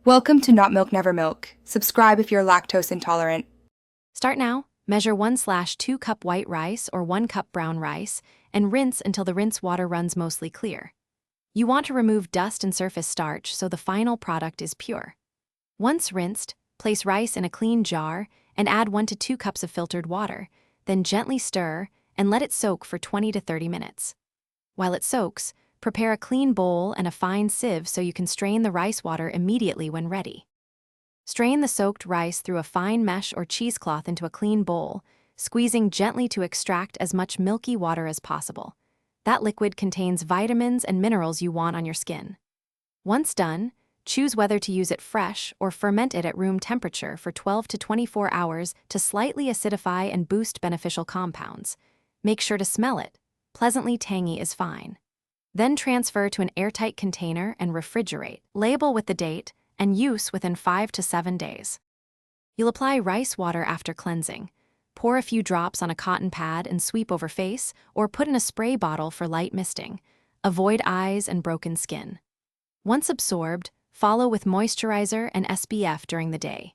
Welcome to Not Milk Never Milk. Subscribe if you're lactose intolerant. Start now. Measure 1/2 cup white rice or 1 cup brown rice and rinse until the rinse water runs mostly clear. You want to remove dust and surface starch so the final product is pure. Once rinsed, place rice in a clean jar and add 1 to 2 cups of filtered water, then gently stir and let it soak for 20 to 30 minutes. While it soaks, prepare a clean bowl and a fine sieve so you can strain the rice water immediately when ready. Strain the soaked rice through a fine mesh or cheesecloth into a clean bowl, squeezing gently to extract as much milky water as possible. That liquid contains vitamins and minerals you want on your skin. Once done, choose whether to use it fresh or ferment it at room temperature for 12 to 24 hours to slightly acidify and boost beneficial compounds. Make sure to smell it. Pleasantly tangy is fine. Then transfer to an airtight container and refrigerate. Label with the date and use within 5 to 7 days. You'll apply rice water after cleansing. Pour a few drops on a cotton pad and sweep over face, or put in a spray bottle for light misting. Avoid eyes and broken skin. Once absorbed, follow with moisturizer and SPF during the day.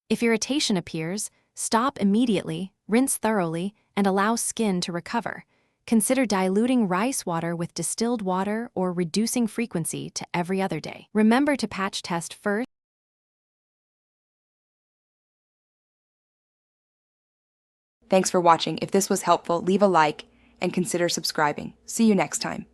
If irritation appears, stop immediately, rinse thoroughly, and allow skin to recover. Consider diluting rice water with distilled water or reducing frequency to every other day. Remember to patch test first. Thanks for watching. If this was helpful, leave a like and consider subscribing. See you next time.